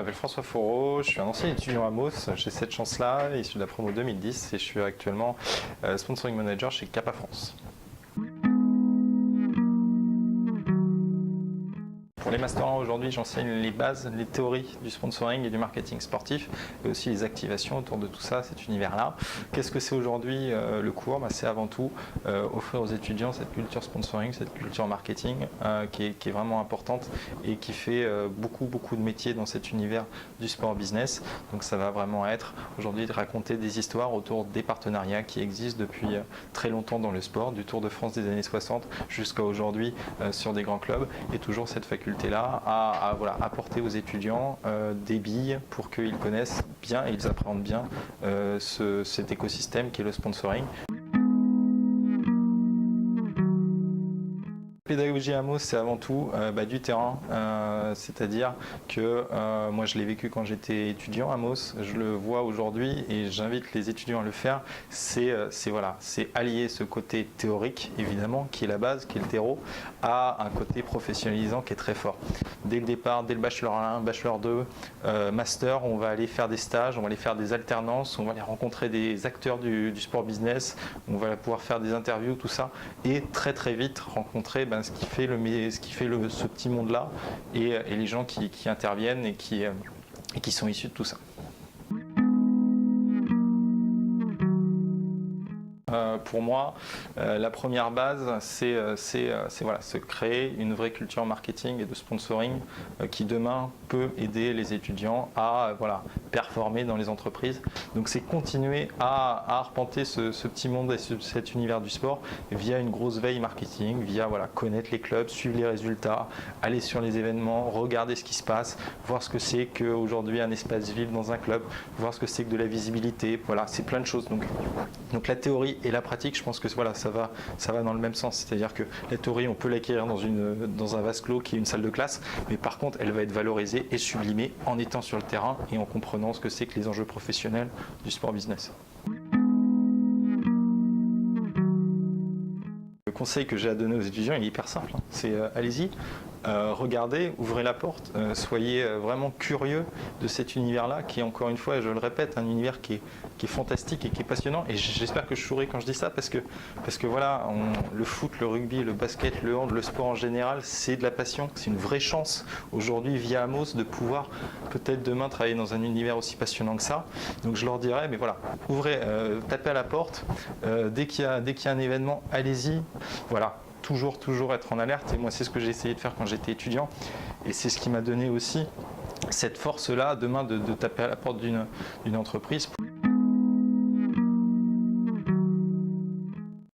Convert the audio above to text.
m'appelle François Fourreau, je suis un ancien étudiant à Mos, j'ai cette chance-là, issu de la promo 2010 et je suis actuellement sponsoring manager chez Kappa France. Pour les Master 1 aujourd'hui, j'enseigne les bases, les théories du sponsoring et du marketing sportif et aussi les activations autour de tout ça, cet univers-là. Qu'est-ce que c'est aujourd'hui le cours? C'est avant tout offrir aux étudiants cette culture sponsoring, cette culture marketing qui est vraiment importante et qui fait beaucoup de métiers dans cet univers du sport business. Donc ça va vraiment être aujourd'hui de raconter des histoires autour des partenariats qui existent depuis très longtemps dans le sport, du Tour de France des années 60 jusqu'à aujourd'hui sur des grands clubs, et toujours cette faculté là à apporter aux étudiants des billes pour qu'ils connaissent bien et ils appréhendent bien cet écosystème qui est le sponsoring. La pédagogie à Mos, c'est avant tout du terrain, c'est-à-dire que moi je l'ai vécu quand j'étais étudiant à Mos, je le vois aujourd'hui et j'invite les étudiants à le faire. C'est allier ce côté théorique évidemment qui est la base, qui est le terreau, à un côté professionnalisant qui est très fort. Dès le départ, dès le bachelor 1, bachelor 2, master, on va aller faire des stages, on va aller faire des alternances, on va aller rencontrer des acteurs du sport business, on va pouvoir faire des interviews, tout ça, et très vite rencontrer ce qui fait ce petit monde-là et les gens qui interviennent et qui sont issus de tout ça. Pour moi, la première base, c'est se créer une vraie culture marketing et de sponsoring qui demain peut aider les étudiants à performer dans les entreprises. Donc c'est continuer à arpenter ce petit monde et cet univers du sport via une grosse veille marketing, via connaître les clubs, suivre les résultats, aller sur les événements, regarder ce qui se passe, voir ce que c'est qu'aujourd'hui un espace vide dans un club, voir ce que c'est que de la visibilité, c'est plein de choses. Donc la théorie et la pratique, je pense que ça va dans le même sens. C'est-à-dire que la théorie, on peut l'acquérir dans un vase clos qui est une salle de classe, mais par contre, elle va être valorisée et sublimée en étant sur le terrain et en comprenant ce que c'est que les enjeux professionnels du sport business. Le conseil que j'ai à donner aux étudiants, il est hyper simple. C'est allez-y, regardez, ouvrez la porte, soyez vraiment curieux de cet univers-là qui est, encore une fois, et je le répète, un univers qui est fantastique et qui est passionnant. Et j'espère que je souris quand je dis ça parce que le foot, le rugby, le basket, le hand, le sport en général, c'est de la passion. C'est une vraie chance aujourd'hui via Amos de pouvoir peut-être demain travailler dans un univers aussi passionnant que ça. Donc je leur dirais, mais ouvrez, tapez à la porte. Dès qu'il y a un événement, allez-y. Toujours être en alerte, et moi c'est ce que j'ai essayé de faire quand j'étais étudiant et c'est ce qui m'a donné aussi cette force-là demain de taper à la porte d'une entreprise.